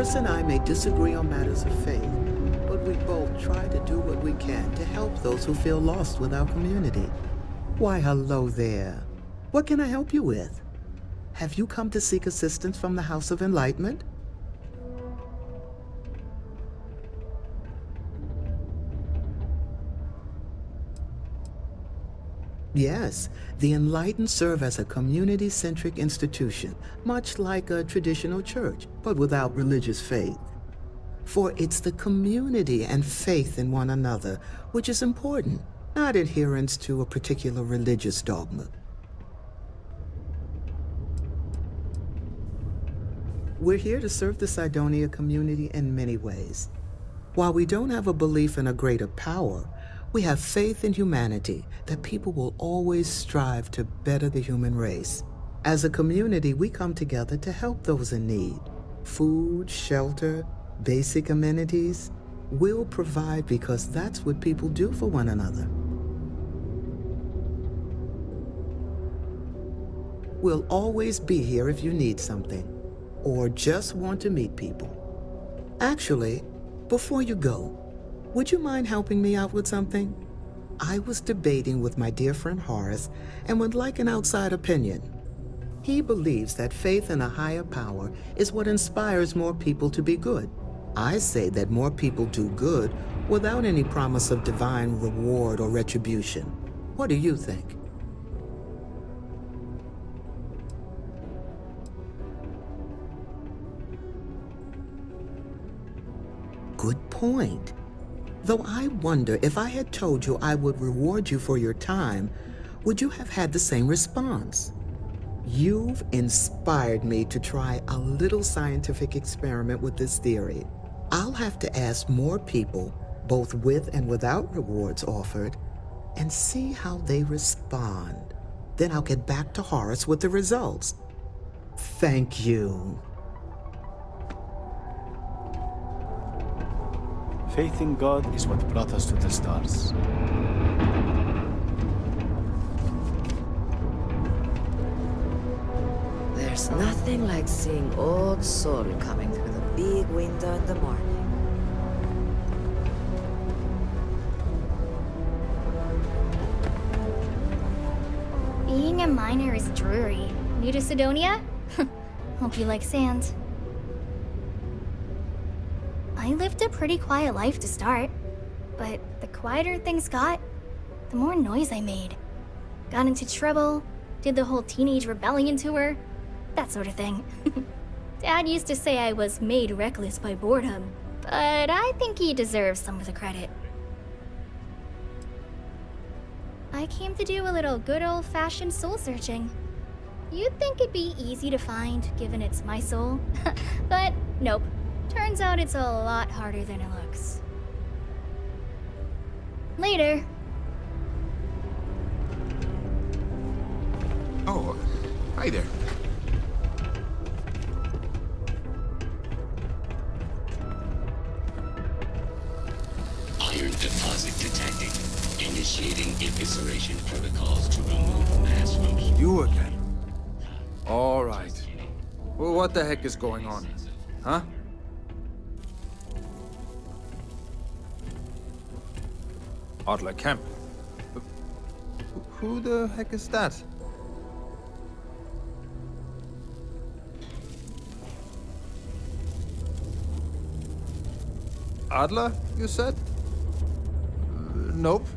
Horace and I may disagree on matters of faith, but we both try to do what we can to help those who feel lost with our community. Why, hello there. What can I help you with? Have you come to seek assistance from the House of Enlightenment? Yes, the Enlightened serve as a community-centric institution, much like a traditional church, but without religious faith. For it's the community and faith in one another which is important, not adherence to a particular religious dogma. We're here to serve the Cydonia community in many ways. While we don't have a belief in a greater power, we have faith in humanity that people will always strive to better the human race. As a community, we come together to help those in need. Food, shelter, basic amenities. We'll provide because that's what people do for one another. We'll always be here if you need something, or just want to meet people. Actually, before you go, would you mind helping me out with something? I was debating with my dear friend Horace and would like an outside opinion. He believes that faith in a higher power is what inspires more people to be good. I say that more people do good without any promise of divine reward or retribution. What do you think? Good point. Though I wonder if I had told you I would reward you for your time, would you have had the same response? You've inspired me to try a little scientific experiment with this theory. I'll have to ask more people, both with and without rewards offered, and see how they respond. Then I'll get back to Horace with the results. Thank you. Faith in God is what brought us to the stars. There's nothing like seeing old Sol coming through the big window in the morning. Being a miner is dreary. New to Cydonia? Hope you like sand. I lived a pretty quiet life to start, but the quieter things got, the more noise I made. Got into trouble, did the whole teenage rebellion tour, that sort of thing. Dad used to say I was made reckless by boredom, but I think he deserves some of the credit. I came to do a little good old-fashioned soul searching. You'd think it'd be easy to find, given it's my soul, but nope. Turns out it's a lot harder than it looks. Later. Oh, hi there. Iron deposit detected. Initiating evisceration protocols to remove mass from people. You again? All right. Well, what the heck is going on? Huh? Adler Camp. Who the heck is that? Adler, you said? Nope.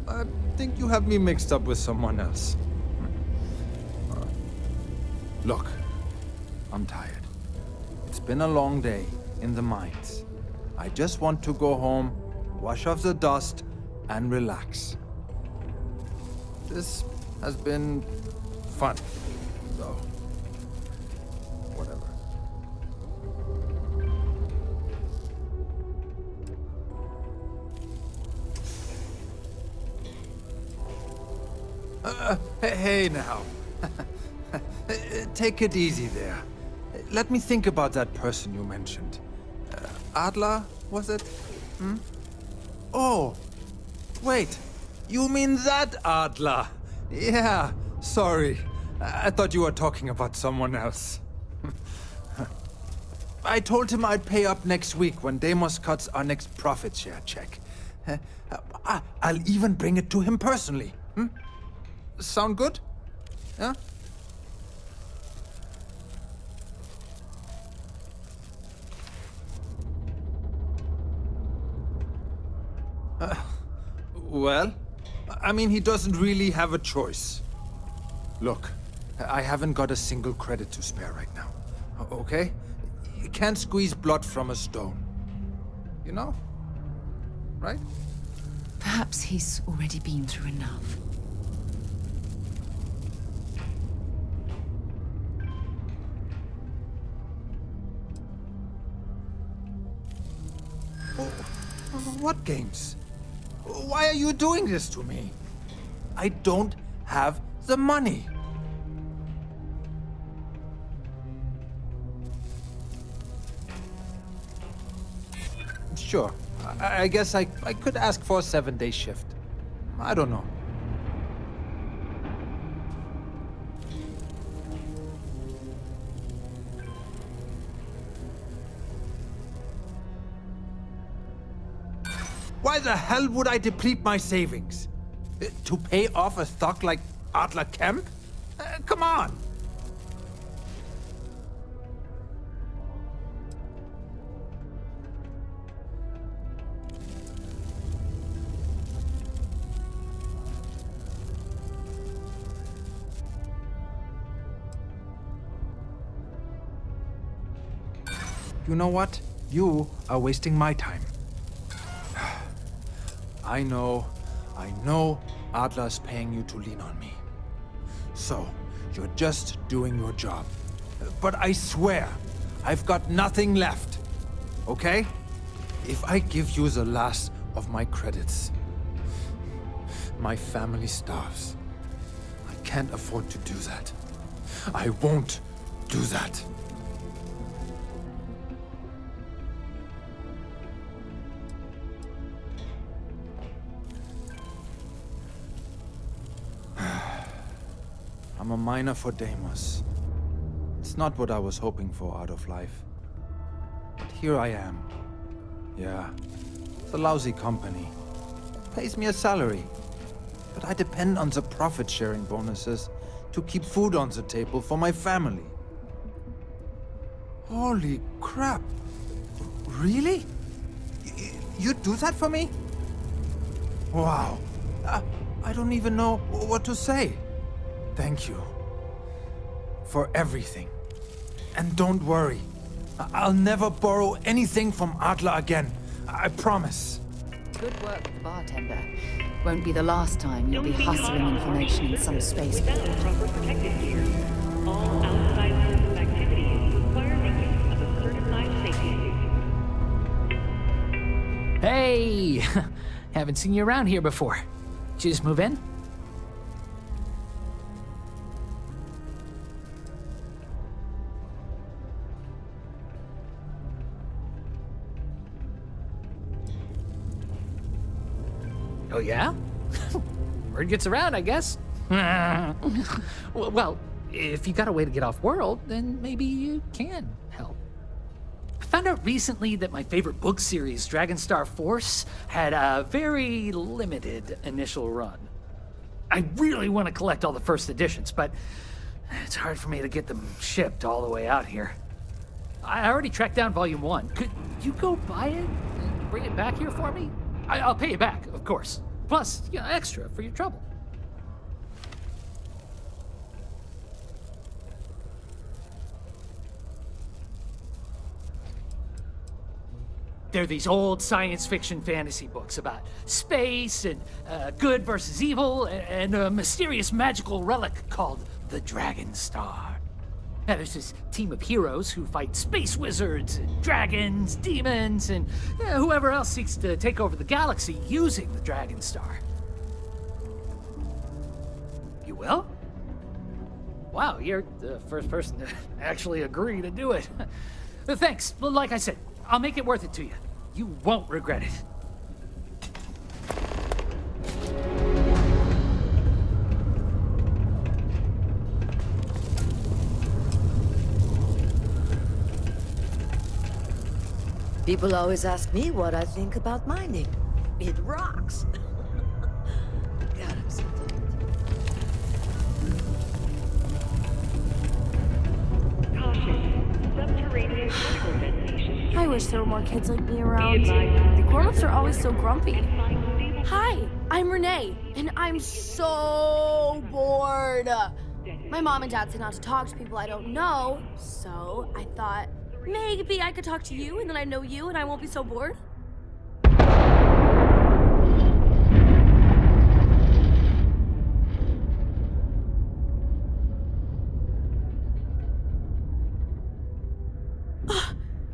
I think you have me mixed up with someone else. Look, I'm tired. It's been a long day in the mines. I just want to go home, wash off the dust, and relax. This has been fun, though. Whatever. Hey now. Take it easy there. Let me think about that person you mentioned. Adler, was it? Hmm? Oh! Wait, you mean that Adler? Yeah, sorry. I thought you were talking about someone else. I told him I'd pay up next week when Deimos cuts our next profit share check. I'll even bring it to him personally. Sound good? Yeah? Well, I mean, he doesn't really have a choice. Look, I haven't got a single credit to spare right now. Okay? You can't squeeze blood from a stone. You know? Right? Perhaps he's already been through enough. What games? Why are you doing this to me? I don't have the money. Sure. I guess I could ask for a 7-day shift. I don't know. Why the hell would I deplete my savings? To pay off a stock like Adler Kemp? Come on! You know what? You are wasting my time. I know Adler's paying you to lean on me. So, you're just doing your job. But I swear, I've got nothing left. Okay? If I give you the last of my credits, my family starves. I can't afford to do that. I won't do that. I'm a miner for Deimos. It's not what I was hoping for out of life. But here I am. Yeah, it's a lousy company. Pays me a salary. But I depend on the profit-sharing bonuses to keep food on the table for my family. Holy crap. Really? You do that for me? Wow. I don't even know what to say. Thank you. For everything. And don't worry. I'll never borrow anything from Adler again. I promise. Good work with the bartender. Won't be the last time you'll be hustling information in some space. Proper protective gear. All outside system activities require the use of a certified safety suit. Hey! Haven't seen you around here before. Did you just move in? Oh, yeah? Word gets around, I guess. Well, if you got a way to get off world, then maybe you can help. I found out recently that my favorite book series, Dragonstar Force, had a very limited initial run. I really want to collect all the first editions, but it's hard for me to get them shipped all the way out here. I already tracked down Volume 1. Could you go buy it and bring it back here for me? I'll pay you back, of course. Plus, extra for your trouble. They're these old science fiction fantasy books about space and good versus evil and a mysterious magical relic called the Dragonstar. Now, there's this team of heroes who fight space wizards, and dragons, demons, and whoever else seeks to take over the galaxy using the Dragonstar. You will? Wow, you're the first person to actually agree to do it. Thanks. Well, like I said, I'll make it worth it to you. You won't regret it. People always ask me what I think about mining. It rocks. God, I'm so tired. Caution. Subterranean chemical detonation. I wish there were more kids like me around. The grown-ups are always so grumpy. Hi, I'm Renee, and I'm so bored. My mom and dad say not to talk to people I don't know, so I thought maybe I could talk to you, and then I know you, and I won't be so bored.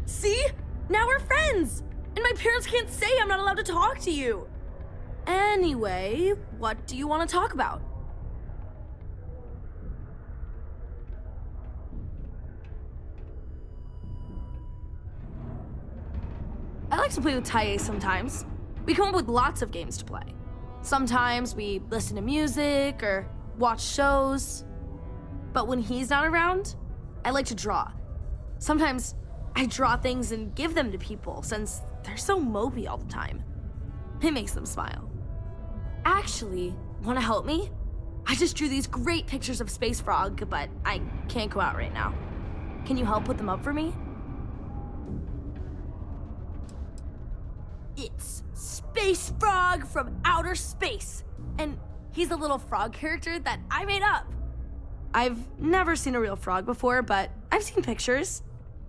See? Now we're friends! And my parents can't say I'm not allowed to talk to you. Anyway, what do you want to talk about? I like to play with Taye sometimes. We come up with lots of games to play. Sometimes we listen to music or watch shows. But when he's not around, I like to draw. Sometimes I draw things and give them to people since they're so mopey all the time. It makes them smile. Actually, want to help me? I just drew these great pictures of Space Frog, but I can't go out right now. Can you help put them up for me? It's Space Frog from outer space, and he's a little frog character that I made up. I've never seen a real frog before, but I've seen pictures.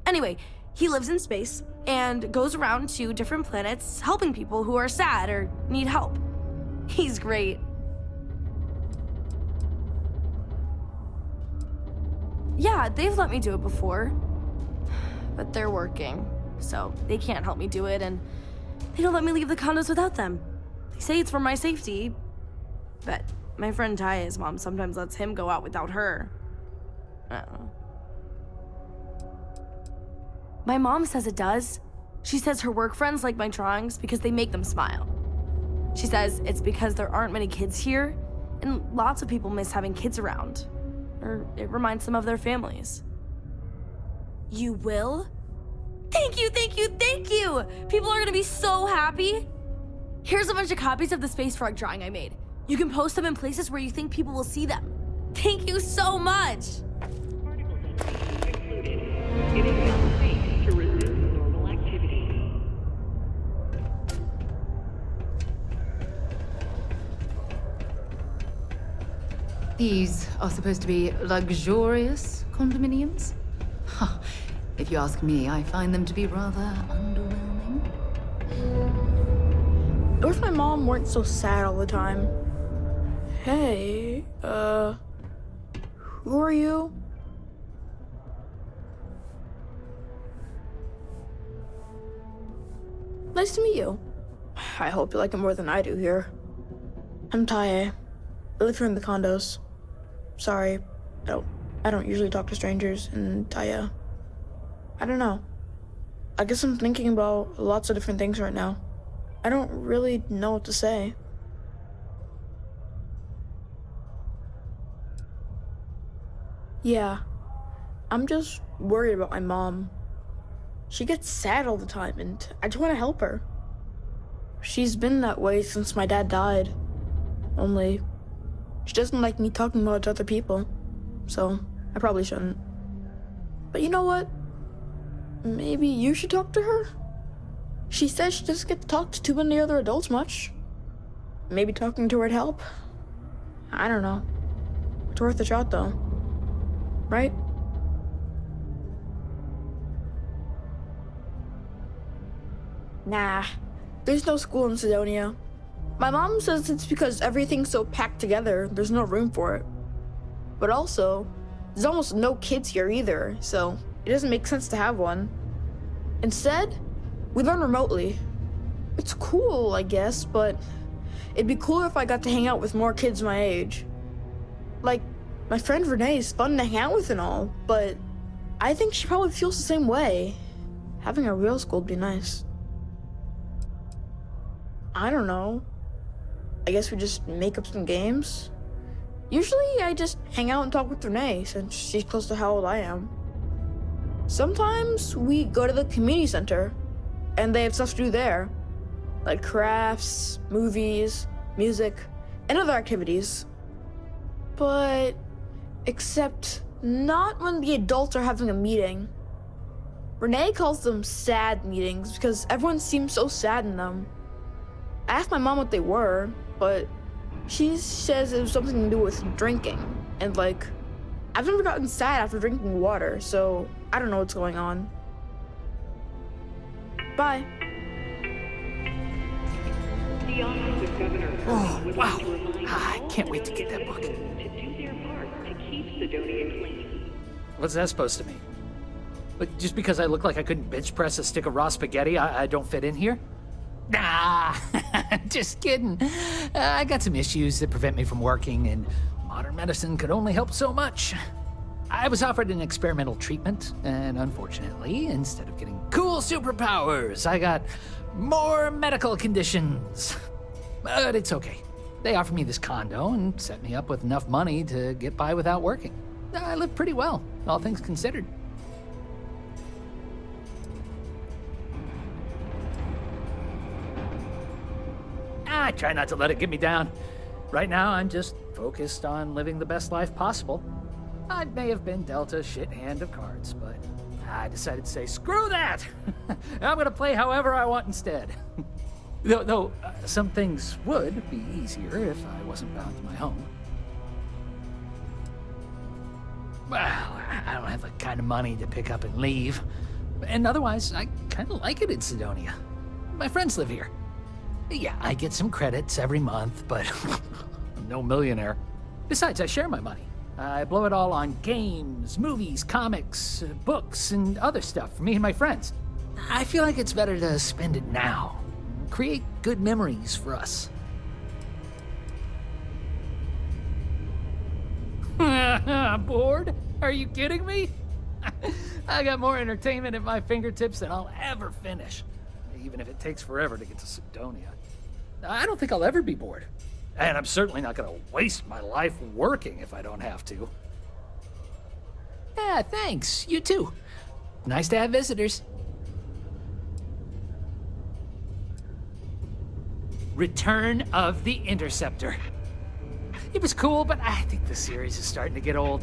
Anyway, he lives in space and goes around to different planets helping people who are sad or need help. He's great. Yeah, they've let me do it before, but they're working, so they can't help me do it, and they don't let me leave the condos without them. They say it's for my safety, but my friend Taya's mom sometimes lets him go out without her. My mom says it does. She says her work friends like my drawings because they make them smile. She says it's because there aren't many kids here, and lots of people miss having kids around, or it reminds them of their families. You will? Thank you, thank you, thank you! People are gonna be so happy. Here's a bunch of copies of the Space Frog drawing I made. You can post them in places where you think people will see them. Thank you so much! Particle detonation concluded. It is now safe to resume normal activity. These are supposed to be luxurious condominiums? Huh. If you ask me, I find them to be rather underwhelming. I wish my mom weren't so sad all the time. Hey, who are you? Nice to meet you. I hope you like it more than I do here. I'm Taye. I live here in the condos. Sorry, I don't usually talk to strangers, and I don't know. I guess I'm thinking about lots of different things right now. I don't really know what to say. Yeah, I'm just worried about my mom. She gets sad all the time, and I just want to help her. She's been that way since my dad died. Only, she doesn't like me talking about it to other people, so I probably shouldn't. But you know what? Maybe you should talk to her? She says she doesn't get to talk to too many other adults much. Maybe talking to her'd help. I don't know. It's worth a shot, though. Right? Nah, there's no school in Sidonia. My mom says it's because everything's so packed together, there's no room for it. But also, there's almost no kids here either, so it doesn't make sense to have one. Instead, we learn remotely. It's cool, I guess, but it'd be cooler if I got to hang out with more kids my age. Like, my friend Renee is fun to hang out with and all, but I think she probably feels the same way. Having a real school would be nice. I don't know. I guess we just make up some games. Usually I just hang out and talk with Renee since she's close to how old I am. Sometimes we go to the community center. and they have stuff to do there, like crafts, movies, music, and other activities. But except not when the adults are having a meeting. Renee calls them sad meetings because everyone seems so sad in them. I asked my mom what they were, but she says it was something to do with drinking. And like, I've never gotten sad after drinking water, so I don't know what's going on. Bye. The Office of Governor Oh, would wow. like to remind I all can't wait to get that Sidonia book. citizens to do their part to keep Sidonia clean. What's that supposed to mean? But just because I look like I couldn't bench press a stick of raw spaghetti, I don't fit in here? Nah, just kidding. I got some issues that prevent me from working, and modern medicine could only help so much. I was offered an experimental treatment, and unfortunately, instead of getting cool superpowers, I got more medical conditions. But it's okay. They offered me this condo and set me up with enough money to get by without working. I live pretty well, all things considered. I try not to let it get me down. Right now, I'm just focused on living the best life possible. I may have been dealt a shit hand of cards, but I decided to say, screw that! I'm gonna play however I want instead. Though some things would be easier if I wasn't bound to my home. Well, I don't have the kind of money to pick up and leave. And otherwise, I kind of like it in Sidonia. My friends live here. Yeah, I get some credits every month, but I'm no millionaire. Besides, I share my money. I blow it all on games, movies, comics, books, and other stuff for me and my friends. I feel like it's better to spend it now. Create good memories for us. Bored? Are you kidding me? I got more entertainment at my fingertips than I'll ever finish, even if it takes forever to get to Sidonia. I don't think I'll ever be bored. And I'm certainly not going to waste my life working if I don't have to. Yeah, thanks. You too. Nice to have visitors. Return of the Interceptor. It was cool, but I think the series is starting to get old.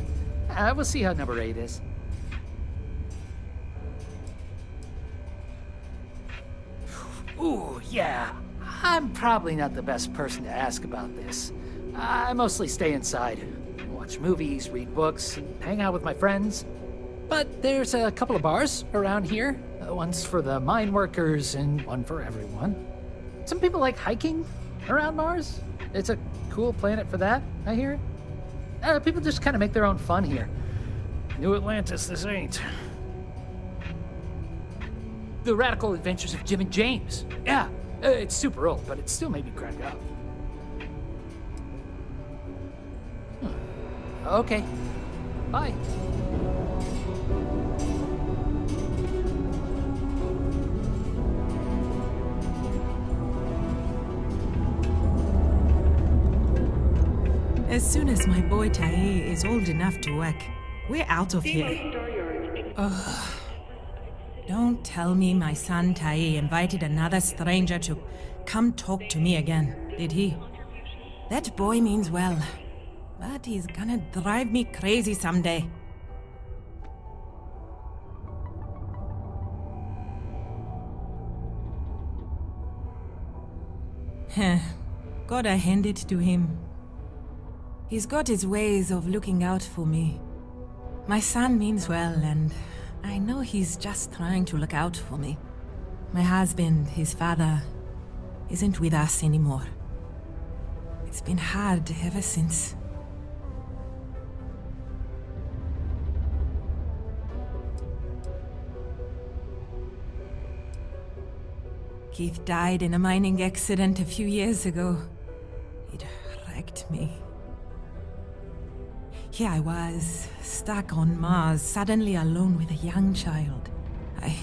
We'll see how number 8 is. Ooh, yeah. I'm probably not the best person to ask about this. I mostly stay inside, watch movies, read books, and hang out with my friends. But there's a couple of bars around here. One's for the mine workers and one for everyone. Some people like hiking around Mars. It's a cool planet for that, I hear. People just kind of make their own fun here. New Atlantis, this ain't. The Radical Adventures of Jim and James. Yeah, it's super old, but it still made me crack up. Okay, bye. As soon as my boy Tae is old enough to work, we're out of here. Ugh. Don't tell me my son Tae invited another stranger to come talk to me again, did he? That boy means well, but he's gonna drive me crazy someday. Heh, gotta hand it to him. He's got his ways of looking out for me. My son means well, and I know he's just trying to look out for me. My husband, his father, isn't with us anymore. It's been hard ever since. Keith died in a mining accident a few years ago. It wrecked me. Here I was, stuck on Mars, suddenly alone with a young child. I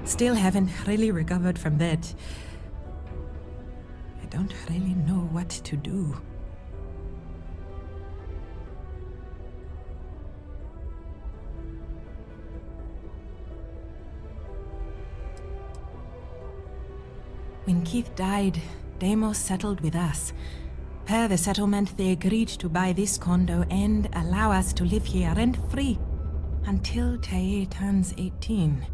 still haven't really recovered from that. I don't really know what to do. When Keith died, Deimos settled with us. Per the settlement, they agreed to buy this condo and allow us to live here rent-free until Tae turns 18.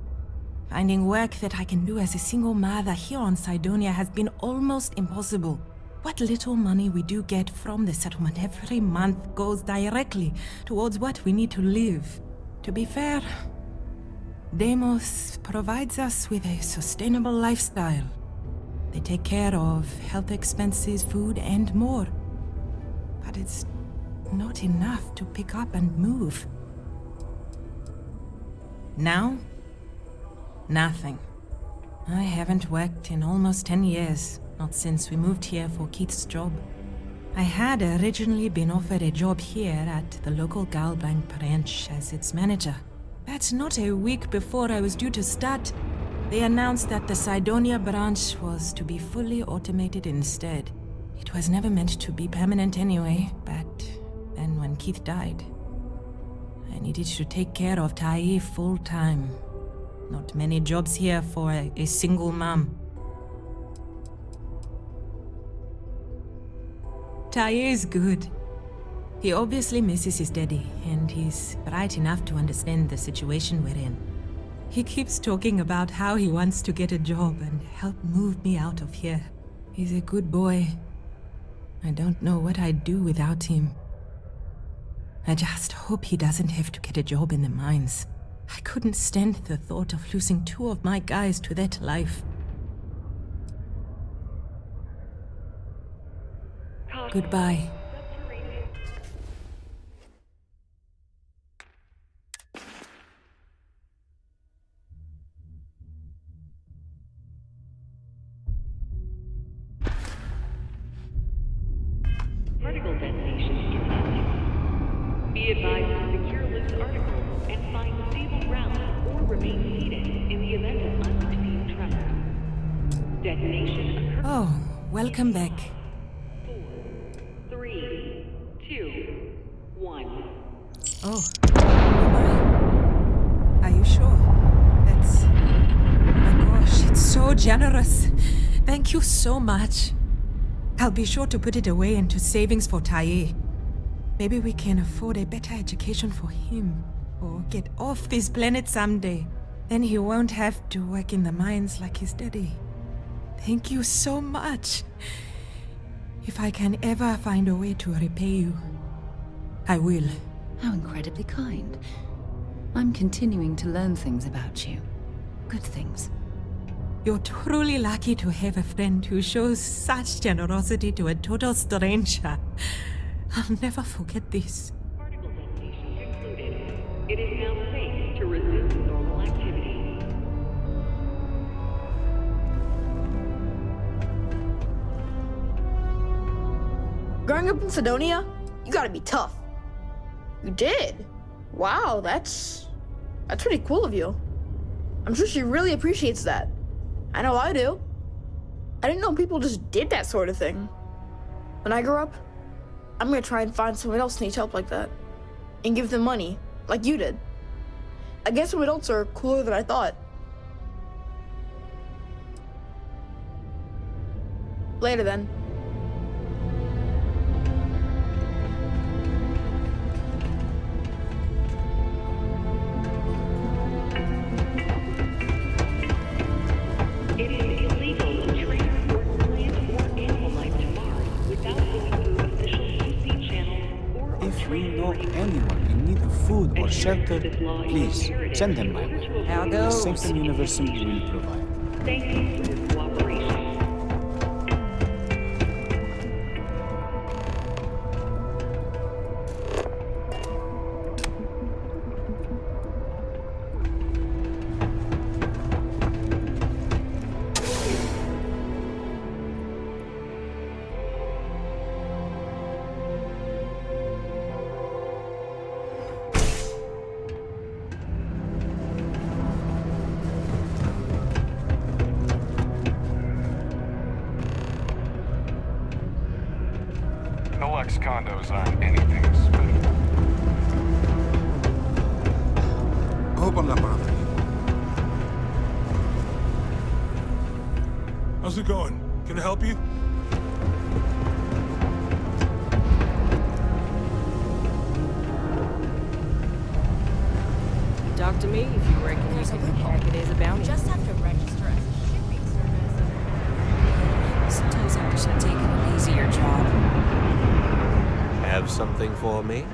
Finding work that I can do as a single mother here on Cydonia has been almost impossible. What little money we do get from the settlement every month goes directly towards what we need to live. To be fair, Deimos provides us with a sustainable lifestyle. They take care of health expenses, food, and more. But it's not enough to pick up and move. Now, nothing. I haven't worked in almost 10 years, not since we moved here for Keith's job. I had originally been offered a job here at the local Galbank branch as its manager. But not a week before I was due to start, they announced that the Cydonia branch was to be fully automated instead. It was never meant to be permanent anyway, but then when Keith died, I needed to take care of Tae full-time. Not many jobs here for a single mom. Tae is good. He obviously misses his daddy, and he's bright enough to understand the situation we're in. He keeps talking about how he wants to get a job and help move me out of here. He's a good boy. I don't know what I'd do without him. I just hope he doesn't have to get a job in the mines. I couldn't stand the thought of losing 2 of my guys to that life. Goodbye. Particle detonation imminent. Be advised to secure loose articles and find stable ground or remain seated in the event of unforeseen tremors. Detonation occurs. Oh, welcome back. 4, 3, 2, 1. Oh, am I? Are you sure? That's... my gosh, it's so generous. Thank you so much. I'll be sure to put it away into savings for Tae. Maybe we can afford a better education for him, or get off this planet someday. Then he won't have to work in the mines like his daddy. Thank you so much. If I can ever find a way to repay you, I will. How incredibly kind. I'm continuing to learn things about you. Good things. You're truly lucky to have a friend who shows such generosity to a total stranger. I'll never forget this. Particle detonation concluded. It is now safe to resume normal activity. Growing up in Cydonia, you gotta be tough. You did? Wow, that's pretty cool of you. I'm sure she really appreciates that. I know I do. I didn't know people just did that sort of thing. When I grow up, I'm gonna try and find someone else who needs help like that. And give them money, like you did. I guess some adults are cooler than I thought. Later then. It is illegal to transport plant or animal life to Mars without going through official QC channels or If you know anyone in need of food or shelter, please send them my way. How The goes? Sanctum Universum will provide. Thank you for your cooperation. Deluxe condos aren't anything special. I hope I'm not bothering you. How's it going? Can I help you? Talk to me if you reckon you can hack it as a bounty. Just have to register as a shipping service. Sometimes I wish I'd taken an easier job. Have something for me?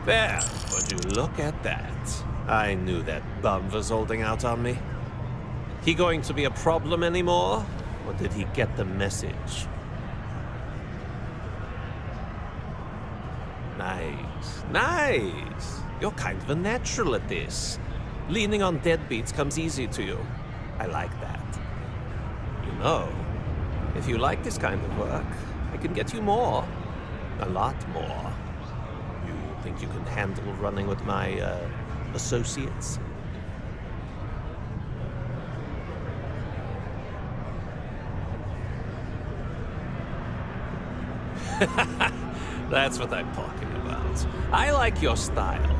There, would you look at that? I knew that bum was holding out on me. He going to be a problem anymore? Or did he get the message? Nice, nice. You're kind of a natural at this. Leaning on deadbeats comes easy to you. I like that. You know, if you like this kind of work, I can get you more. A lot more. You think you can handle running with my, associates? That's what I'm talking about. I like your style.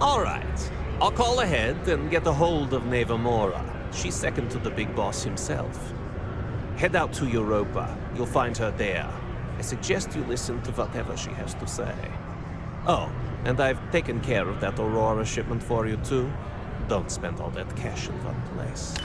All right. I'll call ahead and get a hold of Nevamora. She's second to the big boss himself. Head out to Europa. You'll find her there. I suggest you listen to whatever she has to say. Oh, and I've taken care of that Aurora shipment for you too. Don't spend all that cash in one place.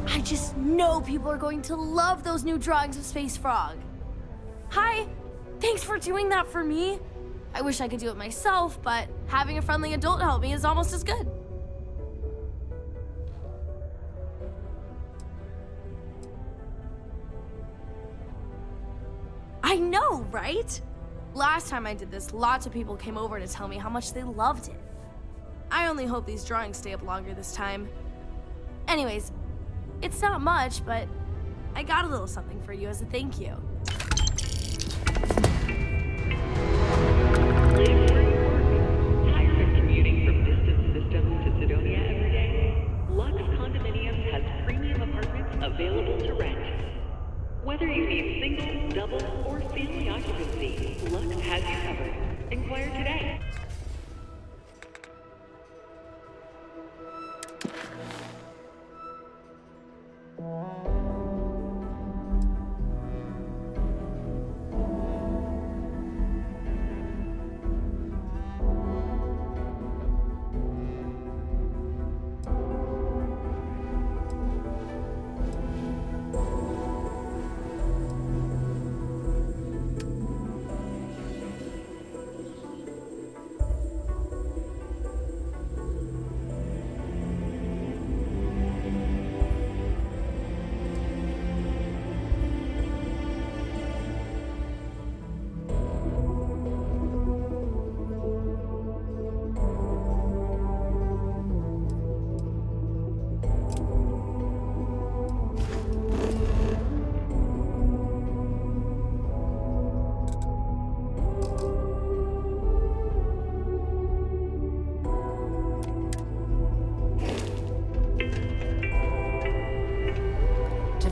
I just know people are going to love those new drawings of Space Frog. Hi, thanks for doing that for me. I wish I could do it myself, but having a friendly adult help me is almost as good. I know, right? Last time I did this, lots of people came over to tell me how much they loved it. I only hope these drawings stay up longer this time. Anyways, it's not much, but I got a little something for you as a thank you. Live where you work. Tired of commuting from distant systems to Sidonia every day? Lux Condominiums has premium apartments available to rent. Whether you need single, double, or family occupancy, Lux has you covered. Inquire today.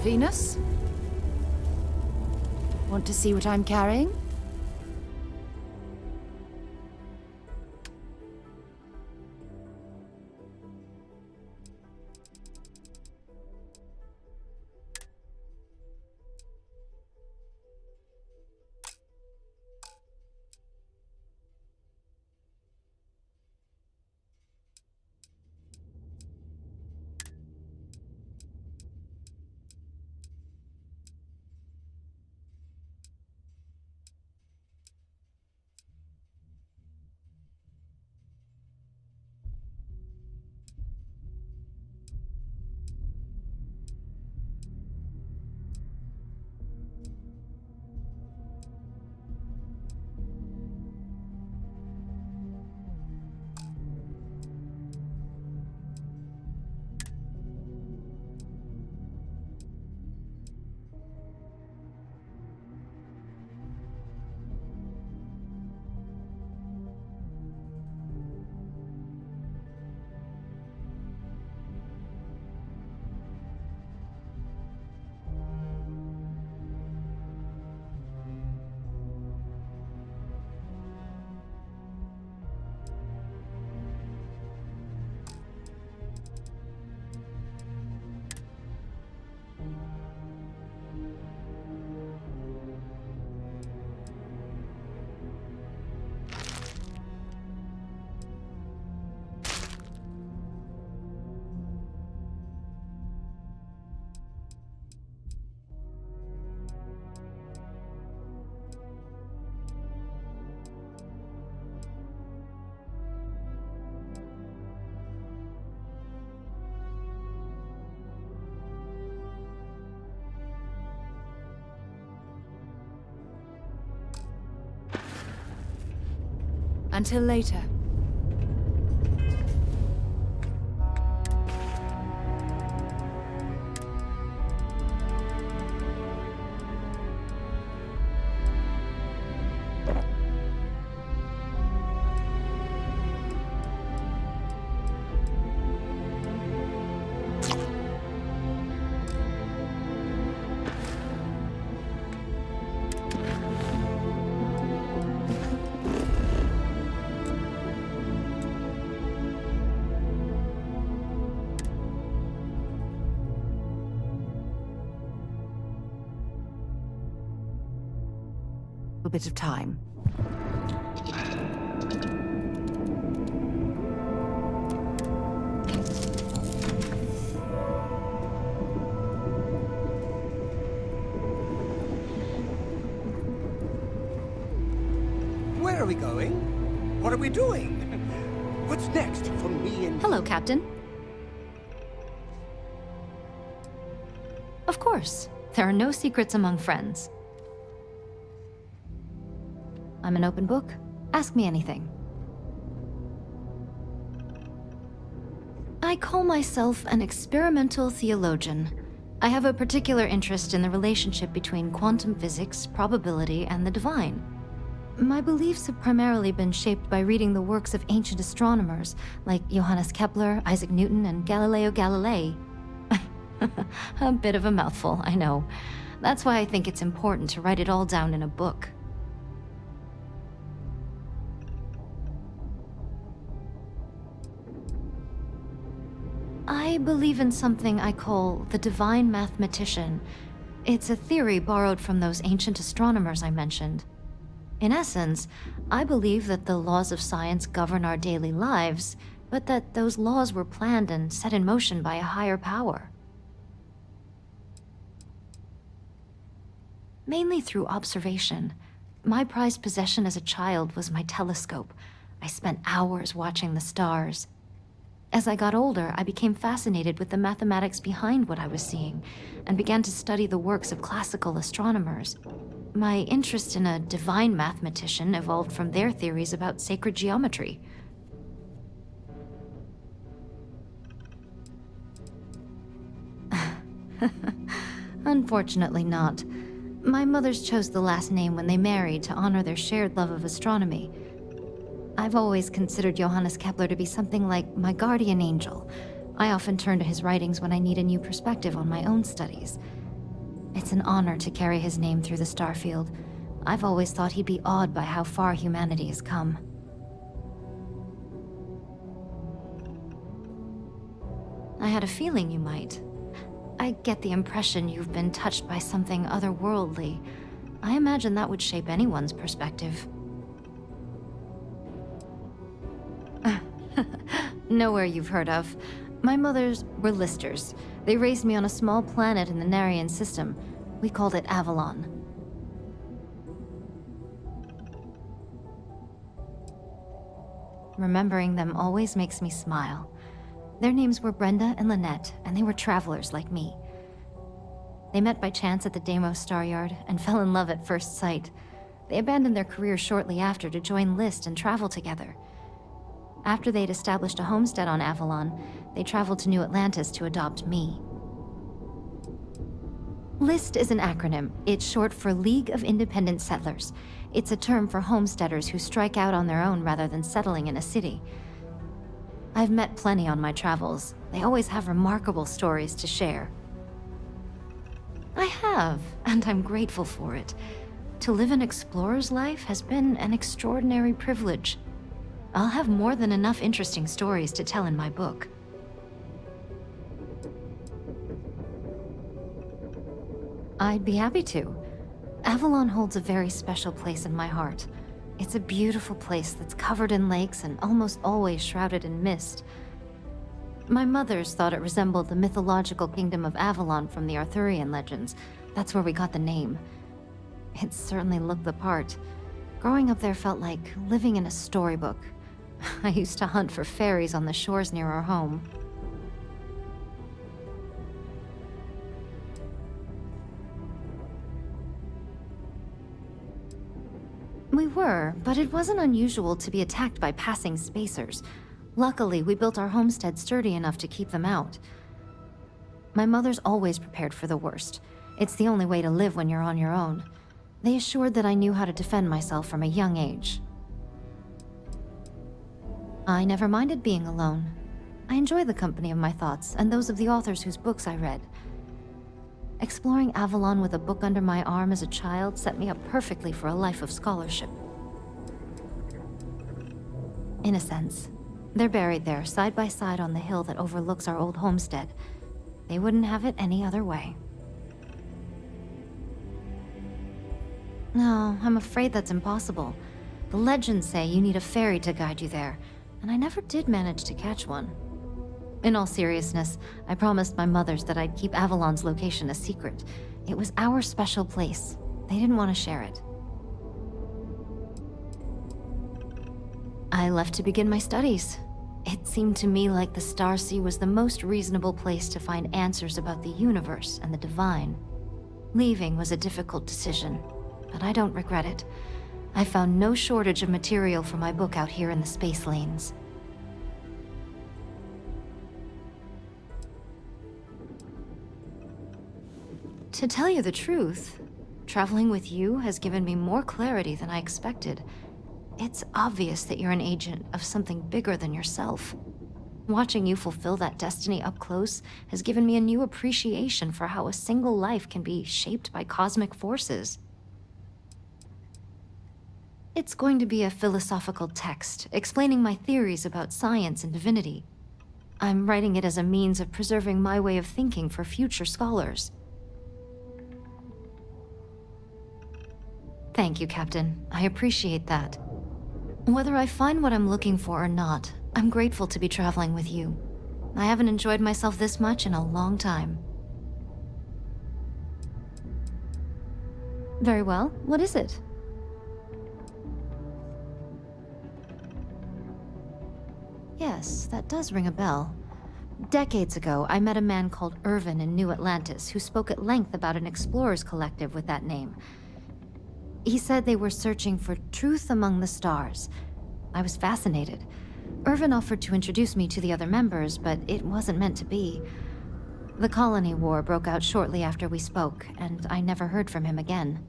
Venus? Want to see what I'm carrying? Until later. A bit of time. Where are we going? What are we doing? What's next for me and... Hello, Captain. Of course. There are no secrets among friends. I'm an open book. Ask me anything. I call myself an experimental theologian. I have a particular interest in the relationship between quantum physics, probability, and the divine. My beliefs have primarily been shaped by reading the works of ancient astronomers like Johannes Kepler, Isaac Newton, and Galileo Galilei. A bit of a mouthful, I know. That's why I think it's important to write it all down in a book. I believe in something I call the divine mathematician. It's a theory borrowed from those ancient astronomers I mentioned. In essence, I believe that the laws of science govern our daily lives, but that those laws were planned and set in motion by a higher power. Mainly through observation. My prized possession as a child was my telescope. I spent hours watching the stars. As I got older, I became fascinated with the mathematics behind what I was seeing, and began to study the works of classical astronomers. My interest in a divine mathematician evolved from their theories about sacred geometry. Unfortunately not. My mothers chose the last name when they married to honor their shared love of astronomy. I've always considered Johannes Kepler to be something like my guardian angel. I often turn to his writings when I need a new perspective on my own studies. It's an honor to carry his name through the Starfield. I've always thought he'd be awed by how far humanity has come. I had a feeling you might. I get the impression you've been touched by something otherworldly. I imagine that would shape anyone's perspective. Nowhere you've heard of. My mothers were listers. They raised me on a small planet in the Narian system. We called it Avalon. Remembering them always makes me smile. Their names were Brenda and Lynette, and they were travelers like me. They met by chance at the Deimos Star Yard and fell in love at first sight. They abandoned their careers shortly after to join List and travel together. After they'd established a homestead on Avalon, they traveled to New Atlantis to adopt me. LIST is an acronym. It's short for League of Independent Settlers. It's a term for homesteaders who strike out on their own rather than settling in a city. I've met plenty on my travels. They always have remarkable stories to share. I have, and I'm grateful for it. To live an explorer's life has been an extraordinary privilege. I'll have more than enough interesting stories to tell in my book. I'd be happy to. Avalon holds a very special place in my heart. It's a beautiful place that's covered in lakes and almost always shrouded in mist. My mothers thought it resembled the mythological kingdom of Avalon from the Arthurian legends. That's where we got the name. It certainly looked the part. Growing up there felt like living in a storybook. I used to hunt for fairies on the shores near our home. We were, but it wasn't unusual to be attacked by passing spacers. Luckily, we built our homestead sturdy enough to keep them out. My mother's always prepared for the worst. It's the only way to live when you're on your own. They assured that I knew how to defend myself from a young age. I never minded being alone. I enjoy the company of my thoughts and those of the authors whose books I read. Exploring Avalon with a book under my arm as a child set me up perfectly for a life of scholarship. In a sense, they're buried there, side by side on the hill that overlooks our old homestead. They wouldn't have it any other way. No, I'm afraid that's impossible. The legends say you need a fairy to guide you there, and I never did manage to catch one. In all seriousness, I promised my mothers that I'd keep Avalon's location a secret. It was our special place. They didn't want to share it. I left to begin my studies. It seemed to me like the Starsea was the most reasonable place to find answers about the universe and the divine. Leaving was a difficult decision, but I don't regret it. I found no shortage of material for my book out here in the space lanes. To tell you the truth, traveling with you has given me more clarity than I expected. It's obvious that you're an agent of something bigger than yourself. Watching you fulfill that destiny up close has given me a new appreciation for how a single life can be shaped by cosmic forces. It's going to be a philosophical text explaining my theories about science and divinity. I'm writing it as a means of preserving my way of thinking for future scholars. Thank you, Captain. I appreciate that. Whether I find what I'm looking for or not, I'm grateful to be traveling with you. I haven't enjoyed myself this much in a long time. Very well. What is it? Yes, that does ring a bell. Decades ago, I met a man called Irvin in New Atlantis who spoke at length about an explorers collective with that name. He said they were searching for truth among the stars. I was fascinated. Irvin offered to introduce me to the other members, but it wasn't meant to be. The colony war broke out shortly after we spoke, and I never heard from him again.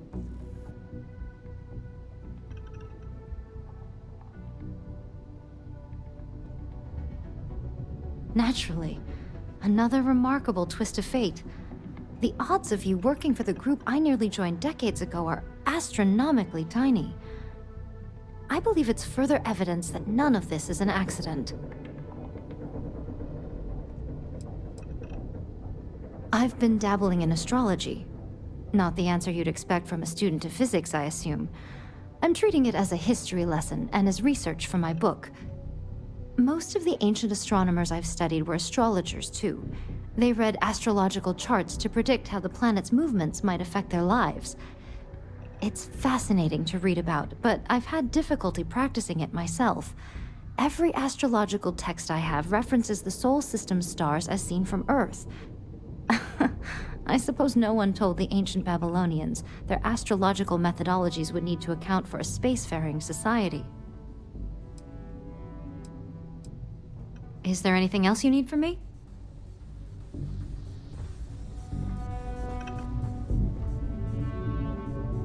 Naturally, another remarkable twist of fate. The odds of you working for the group I nearly joined decades ago are astronomically tiny. I believe it's further evidence that none of this is an accident. I've been dabbling in astrology. Not the answer you'd expect from a student of physics, I assume. I'm treating it as a history lesson and as research for my book. Most of the ancient astronomers I've studied were astrologers, too. They read astrological charts to predict how the planet's movements might affect their lives. It's fascinating to read about, but I've had difficulty practicing it myself. Every astrological text I have references the Sol system's stars as seen from Earth. I suppose no one told the ancient Babylonians their astrological methodologies would need to account for a spacefaring society. Is there anything else you need from me?